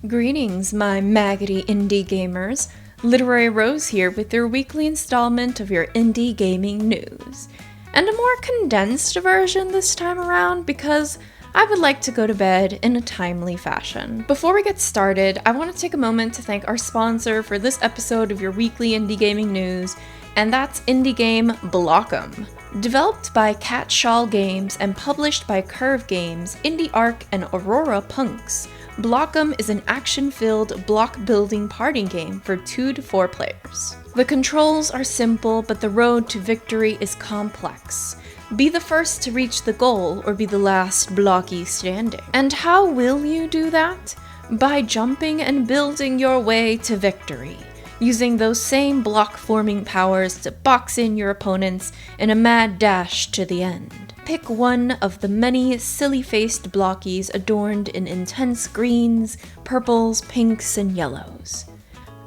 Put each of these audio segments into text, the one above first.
Greetings, my maggoty indie gamers. Literary Rose here with your weekly installment of your indie gaming news. And a more condensed version this time around because I would like to go to bed in a timely fashion. Before we get started, I want to take a moment to thank our sponsor for this episode of your weekly indie gaming news, and that's indie game Blockum. Developed by Catshall Games and published by Curve Games, Indie Arc, and Aurora Punks, Blockum is an action-filled block-building party game for 2 to 4 players. The controls are simple, but the road to victory is complex. Be the first to reach the goal, or be the last blocky standing. And how will you do that? By jumping and building your way to victory, using those same block-forming powers to box in your opponents in a mad dash to the end. Pick one of the many silly-faced blockies adorned in intense greens, purples, pinks, and yellows.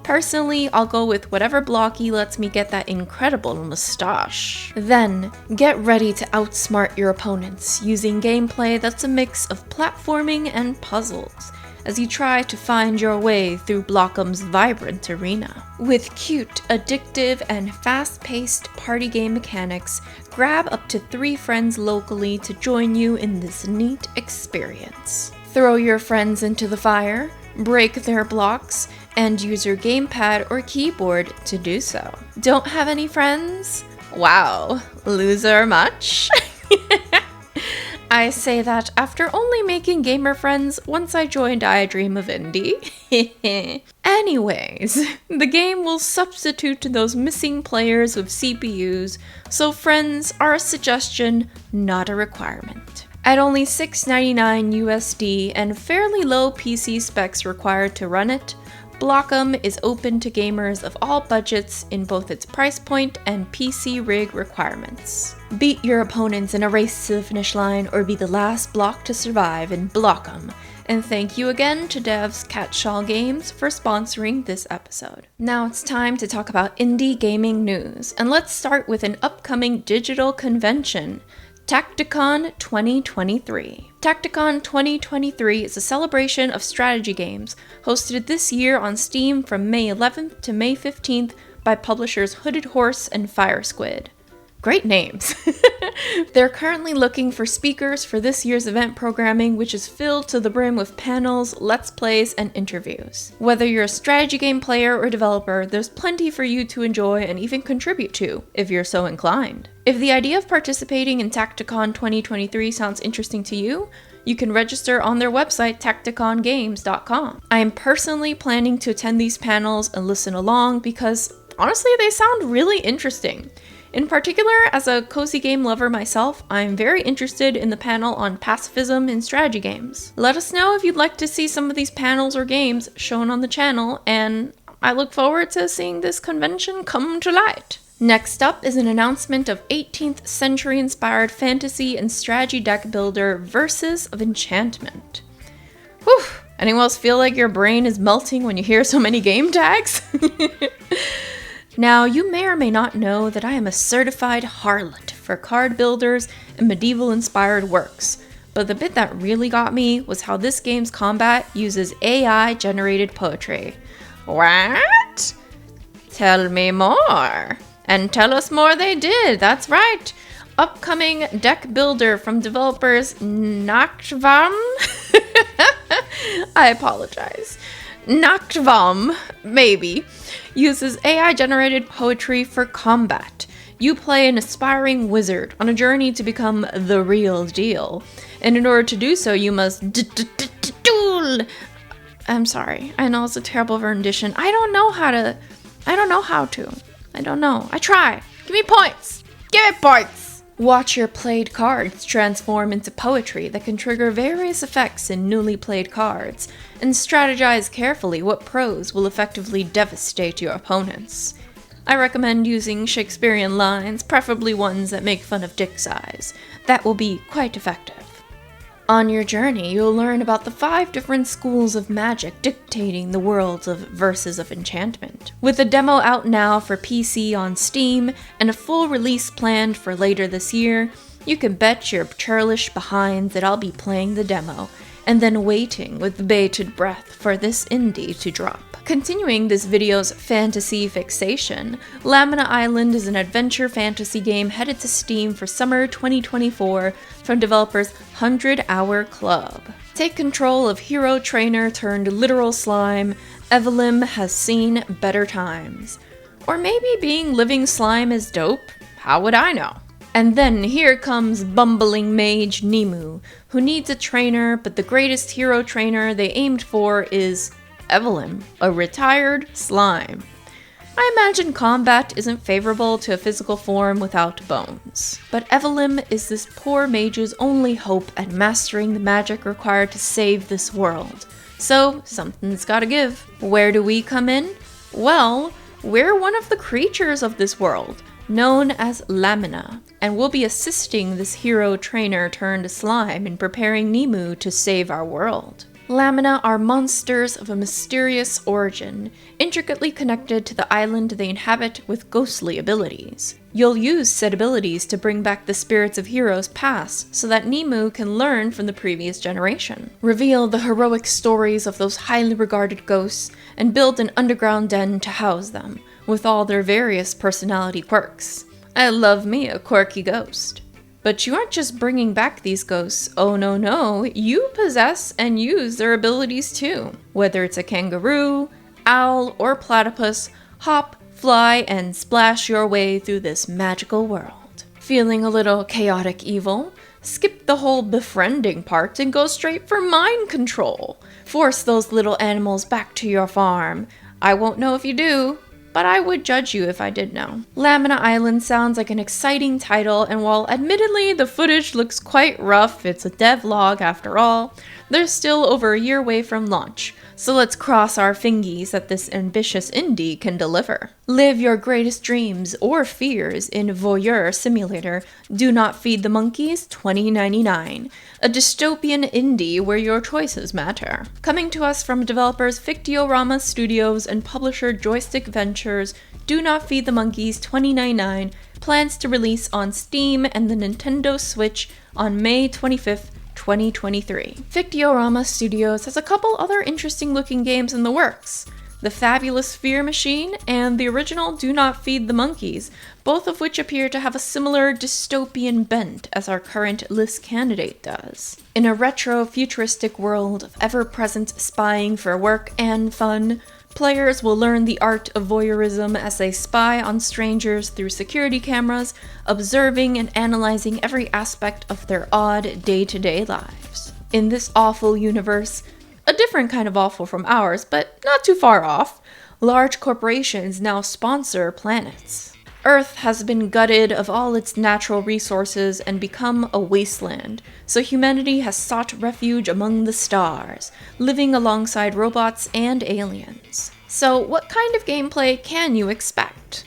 Personally, I'll go with whatever blocky lets me get that incredible mustache. Then, get ready to outsmart your opponents using gameplay that's a mix of platforming and puzzles, as you try to find your way through Blockum's vibrant arena. With cute, addictive, and fast-paced party game mechanics, grab up to 3 friends locally to join you in this neat experience. Throw your friends into the fire, break their blocks, and use your gamepad or keyboard to do so. Don't have any friends? Wow, loser much? I say that after only making gamer friends once I joined I Dream of Indie. Anyways, the game will substitute those missing players with CPUs, so friends are a suggestion, not a requirement. At only $6.99 USD and fairly low PC specs required to run it, Blockum is open to gamers of all budgets in both its price point and PC rig requirements. Beat your opponents in a race to the finish line or be the last block to survive in Blockum. And thank you again to devs Catshall Games for sponsoring this episode. Now it's time to talk about indie gaming news, and let's start with an upcoming digital convention, TactiCon 2023. TactiCon 2023 is a celebration of strategy games, hosted this year on Steam from May 11th to May 15th by publishers Hooded Horse and Fire Squid. Great names! They're currently looking for speakers for this year's event programming, which is filled to the brim with panels, let's plays, and interviews. Whether you're a strategy game player or developer, there's plenty for you to enjoy and even contribute to, if you're so inclined. If the idea of participating in TactiCon 2023 sounds interesting to you, you can register on their website, tacticongames.com. I am personally planning to attend these panels and listen along because, honestly, they sound really interesting. In particular, as a cozy game lover myself, I'm very interested in the panel on pacifism in strategy games. Let us know if you'd like to see some of these panels or games shown on the channel, and I look forward to seeing this convention come to light. Next up is an announcement of 18th century inspired fantasy and strategy deck builder Verses of Enchantment. Whew! Anyone else feel like your brain is melting when you hear so many game tags? Now, you may or may not know that I am a certified harlot for card builders and medieval-inspired works, but the bit that really got me was how this game's combat uses AI-generated poetry. What? Tell me more. And tell us more they did, that's right. Upcoming deck builder from developers Nachtvam. I apologize. Nachtvam, maybe, uses AI-generated poetry for combat. You play an aspiring wizard on a journey to become the real deal. And in order to do so, you must duel. I'm sorry. I know it's a terrible rendition. I don't know how to. I don't know. I try. Give me points. Give me points. Watch your played cards transform into poetry that can trigger various effects in newly played cards, and strategize carefully what prose will effectively devastate your opponents. I recommend using Shakespearean lines, preferably ones that make fun of dick size. That will be quite effective. On your journey, you'll learn about the 5 different schools of magic dictating the worlds of Verses of Enchantment. With a demo out now for PC on Steam, and a full release planned for later this year, you can bet your churlish behind that I'll be playing the demo, and then waiting with bated breath for this indie to drop. Continuing this video's fantasy fixation, Lamina Island is an adventure fantasy game headed to Steam for summer 2024 from developers 100 Hour Club. Take control of hero trainer turned literal slime. Evelyn has seen better times. Or maybe being living slime is dope? How would I know? And then here comes bumbling mage Nemu, who needs a trainer, but the greatest hero trainer they aimed for is Evelyn, a retired slime. I imagine combat isn't favorable to a physical form without bones. But Evelyn is this poor mage's only hope at mastering the magic required to save this world. So something's gotta give. Where do we come in? Well, we're one of the creatures of this world, known as Lamina, and we'll be assisting this hero trainer turned slime in preparing Nemu to save our world. Lamina are monsters of a mysterious origin, intricately connected to the island they inhabit with ghostly abilities. You'll use said abilities to bring back the spirits of heroes past so that Nemu can learn from the previous generation, reveal the heroic stories of those highly regarded ghosts, and build an underground den to house them, with all their various personality quirks. I love me a quirky ghost. But you aren't just bringing back these ghosts, oh no, you possess and use their abilities too. Whether it's a kangaroo, owl, or platypus, hop, fly, and splash your way through this magical world. Feeling a little chaotic evil? Skip the whole befriending part and go straight for mind control. Force those little animals back to your farm. I won't know if you do, but I would judge you if I did know. Lamina Island sounds like an exciting title, and while admittedly the footage looks quite rough, it's a devlog after all, they're still over a year away from launch, so let's cross our fingies that this ambitious indie can deliver. Live your greatest dreams or fears in Voyeur Simulator Do Not Feed the Monkeys 2099, a dystopian indie where your choices matter. Coming to us from developers Fictiorama Studios and publisher Joystick Ventures, Do Not Feed the Monkeys 2099 plans to release on Steam and the Nintendo Switch on May 25th, 2023. Fictiorama Studios has a couple other interesting looking games in the works. The Fabulous Fear Machine and the original Do Not Feed the Monkeys, both of which appear to have a similar dystopian bent as our current list candidate does. In a retro-futuristic world of ever-present spying for work and fun, players will learn the art of voyeurism as they spy on strangers through security cameras, observing and analyzing every aspect of their odd day-to-day lives. In this awful universe, a different kind of awful from ours, but not too far off, large corporations now sponsor planets. Earth has been gutted of all its natural resources and become a wasteland, so humanity has sought refuge among the stars, living alongside robots and aliens. So what kind of gameplay can you expect?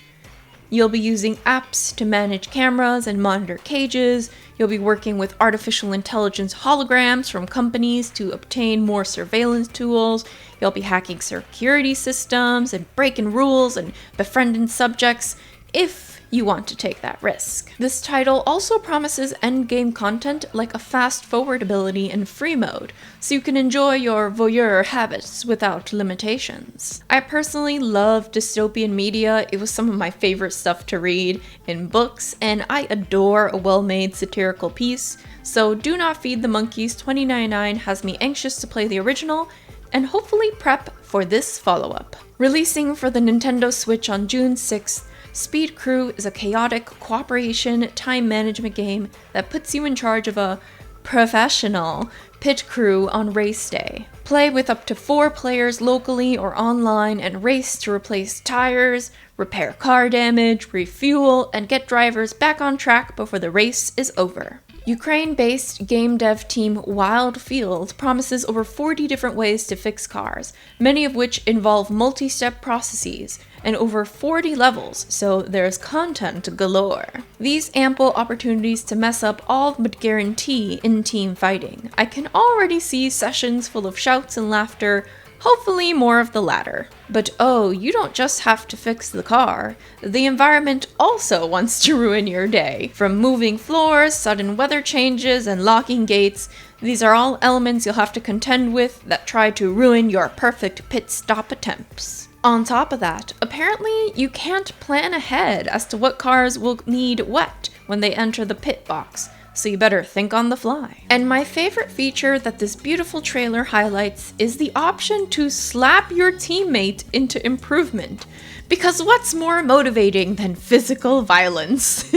You'll be using apps to manage cameras and monitor cages, you'll be working with artificial intelligence holograms from companies to obtain more surveillance tools, you'll be hacking security systems and breaking rules and befriending subjects, if you want to take that risk. This title also promises endgame content like a fast-forward ability in free mode, so you can enjoy your voyeur habits without limitations. I personally love dystopian media. It was some of my favorite stuff to read in books, and I adore a well-made satirical piece, so Do Not Feed the Monkeys 2099 has me anxious to play the original and hopefully prep for this follow-up. Releasing for the Nintendo Switch on June 6th, Speed Crew is a chaotic cooperation time management game that puts you in charge of a professional pit crew on race day. Play with up to 4 players locally or online and race to replace tires, repair car damage, refuel, and get drivers back on track before the race is over. Ukraine-based game dev team Wild Field promises over 40 different ways to fix cars, many of which involve multi-step processes, and over 40 levels, so there's content galore. These ample opportunities to mess up all but guarantee in-team fighting. I can already see sessions full of shouts and laughter, Hopefully more of the latter. But oh, you don't just have to fix the car. The environment also wants to ruin your day. From moving floors, sudden weather changes, and locking gates, these are all elements you'll have to contend with that try to ruin your perfect pit stop attempts. On top of that, apparently you can't plan ahead as to what cars will need wet when they enter the pit box, so you better think on the fly. And my favorite feature that this beautiful trailer highlights is the option to slap your teammate into improvement. Because what's more motivating than physical violence?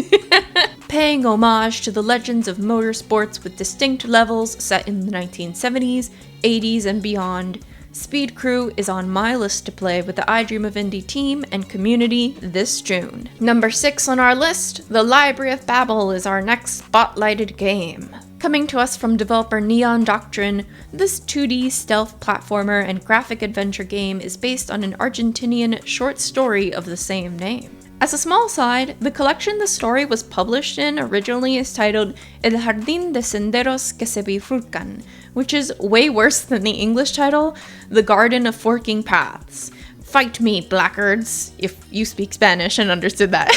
Paying homage to the legends of motorsports with distinct levels set in the 1970s, 80s, and beyond, Speed Crew is on my list to play with the I Dream of Indie team and community this June. Number 6 on our list, the Library of Babel is our next spotlighted game. Coming to us from developer Neon Doctrine, this 2D stealth platformer and graphic adventure game is based on an Argentinian short story of the same name. As a small side, the collection the story was published in originally is titled El Jardín de Senderos que se bifurcan, which is way worse than the English title, The Garden of Forking Paths. Fight me, blackguards, if you speak Spanish and understood that.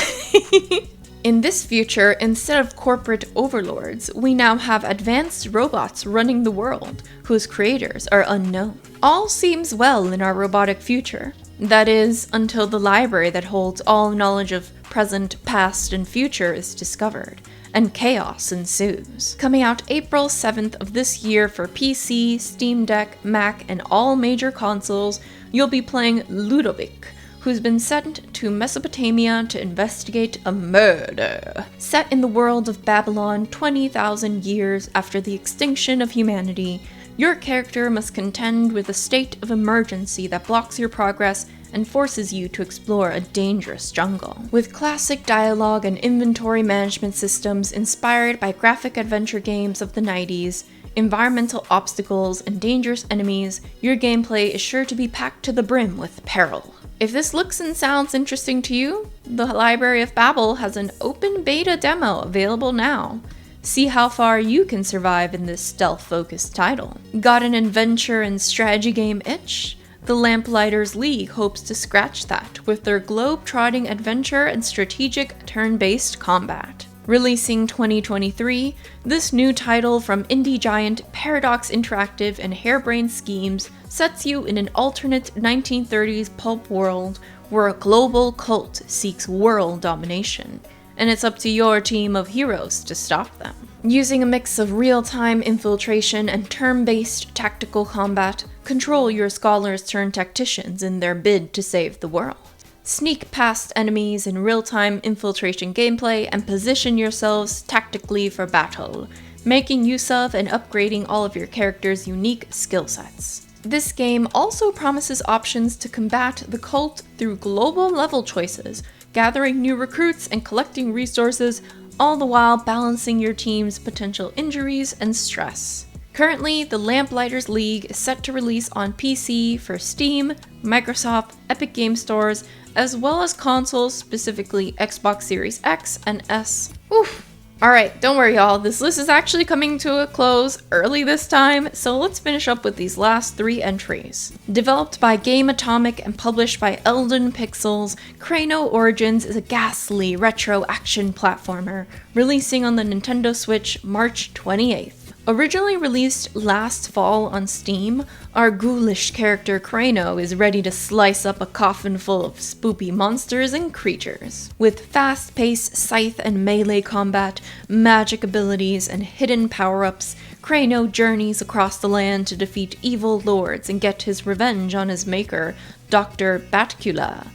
In this future, instead of corporate overlords, we now have advanced robots running the world, whose creators are unknown. All seems well in our robotic future. That is, until the library that holds all knowledge of present, past, and future is discovered, and chaos ensues. Coming out April 7th of this year for PC, Steam Deck, Mac, and all major consoles, you'll be playing Ludovic, who's been sent to Mesopotamia to investigate a murder. Set in the world of Babylon 20,000 years after the extinction of humanity, your character must contend with a state of emergency that blocks your progress and forces you to explore a dangerous jungle. With classic dialogue and inventory management systems inspired by graphic adventure games of the 90s, environmental obstacles, and dangerous enemies, your gameplay is sure to be packed to the brim with peril. If this looks and sounds interesting to you, the Library of Babel has an open beta demo available now. See how far you can survive in this stealth-focused title. Got an adventure and strategy game itch? The Lamplighters League hopes to scratch that with their globe-trotting adventure and strategic turn-based combat. Releasing 2023, this new title from indie giant Paradox Interactive and Harebrained Schemes sets you in an alternate 1930s pulp world where a global cult seeks world domination, and it's up to your team of heroes to stop them. Using a mix of real-time infiltration and turn-based tactical combat, control your scholars turned tacticians in their bid to save the world. Sneak past enemies in real-time infiltration gameplay and position yourselves tactically for battle, making use of and upgrading all of your character's unique skill sets. This game also promises options to combat the cult through global level choices, gathering new recruits and collecting resources, all the while balancing your team's potential injuries and stress. Currently, the Lamplighters League is set to release on PC for Steam, Microsoft, Epic Game Stores, as well as consoles, specifically Xbox Series X and S. Oof. Alright, don't worry y'all, this list is actually coming to a close early this time, so let's finish up with these last 3 entries. Developed by Game Atomic and published by Elden Pixels, Kraino Origins is a ghastly retro action platformer, releasing on the Nintendo Switch March 28th. Originally released last fall on Steam, our ghoulish character Kraino is ready to slice up a coffin full of spoopy monsters and creatures. With fast-paced scythe and melee combat, magic abilities, and hidden power-ups, Kraino journeys across the land to defeat evil lords and get his revenge on his maker, Dr. Batcula.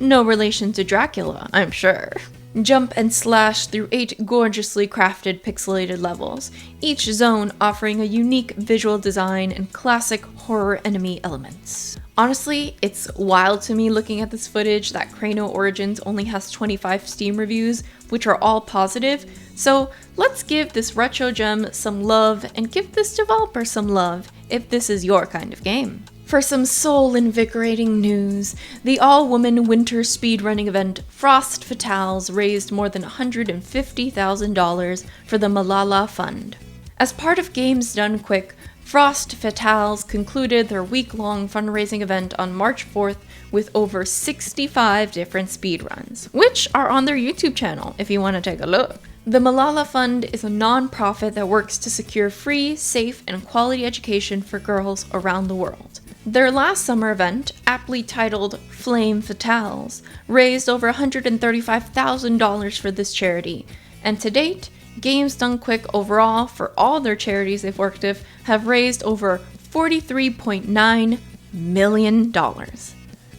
No relation to Dracula, I'm sure. Jump and slash through 8 gorgeously crafted pixelated levels, each zone offering a unique visual design and classic horror enemy elements. Honestly, it's wild to me looking at this footage that Kraino Origins only has 25 Steam reviews, which are all positive, so let's give this retro gem some love and give this developer some love if this is your kind of game. For some soul-invigorating news, the all-woman winter speedrunning event Frost Fatales raised more than $150,000 for the Malala Fund. As part of Games Done Quick, Frost Fatales concluded their week-long fundraising event on March 4th with over 65 different speedruns, which are on their YouTube channel if you want to take a look. The Malala Fund is a non-profit that works to secure free, safe, and quality education for girls around the world. Their last summer event, aptly titled Flame Fatales, raised over $135,000 for this charity, and to date, Games Done Quick overall, for all their charities they've worked with, have raised over $43.9 million.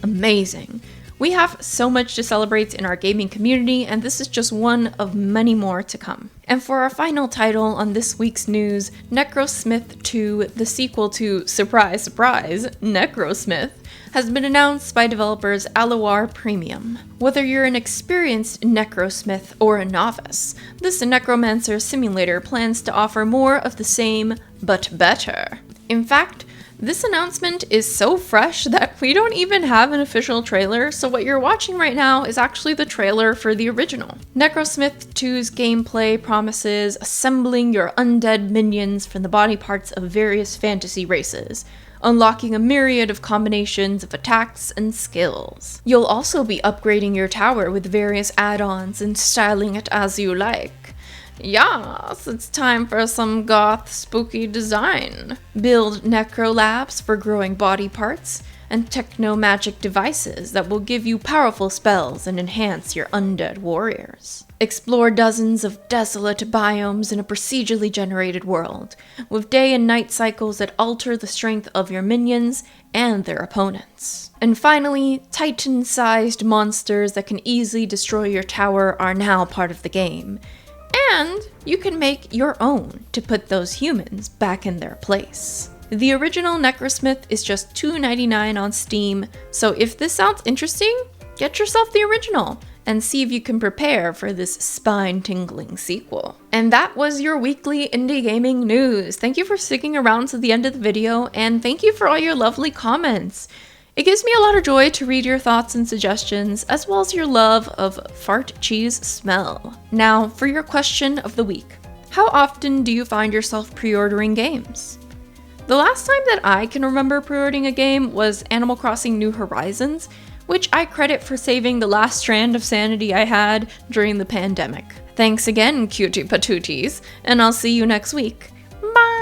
Amazing. We have so much to celebrate in our gaming community, and this is just one of many more to come. And for our final title on this week's news, Necrosmith 2, the sequel to, surprise, surprise, Necrosmith, has been announced by developers Alloir Premium. Whether you're an experienced Necrosmith or a novice, this Necromancer simulator plans to offer more of the same, but better. In fact, this announcement is so fresh that we don't even have an official trailer, so what you're watching right now is actually the trailer for the original. Necrosmith 2's gameplay promises assembling your undead minions from the body parts of various fantasy races, unlocking a myriad of combinations of attacks and skills. You'll also be upgrading your tower with various add-ons and styling it as you like. Yes, it's time for some goth spooky design. Build necro labs for growing body parts, and techno-magic devices that will give you powerful spells and enhance your undead warriors. Explore dozens of desolate biomes in a procedurally generated world, with day and night cycles that alter the strength of your minions and their opponents. And finally, Titan-sized monsters that can easily destroy your tower are now part of the game. And you can make your own to put those humans back in their place. The original Necrosmith is just $2.99 on Steam, so if this sounds interesting, get yourself the original and see if you can prepare for this spine-tingling sequel. And that was your weekly indie gaming news. Thank you for sticking around to the end of the video, and thank you for all your lovely comments. It gives me a lot of joy to read your thoughts and suggestions, as well as your love of fart cheese smell. Now, for your question of the week. How often do you find yourself pre-ordering games? The last time that I can remember pre-ordering a game was Animal Crossing New Horizons, which I credit for saving the last strand of sanity I had during the pandemic. Thanks again, cutie patooties, and I'll see you next week. Bye!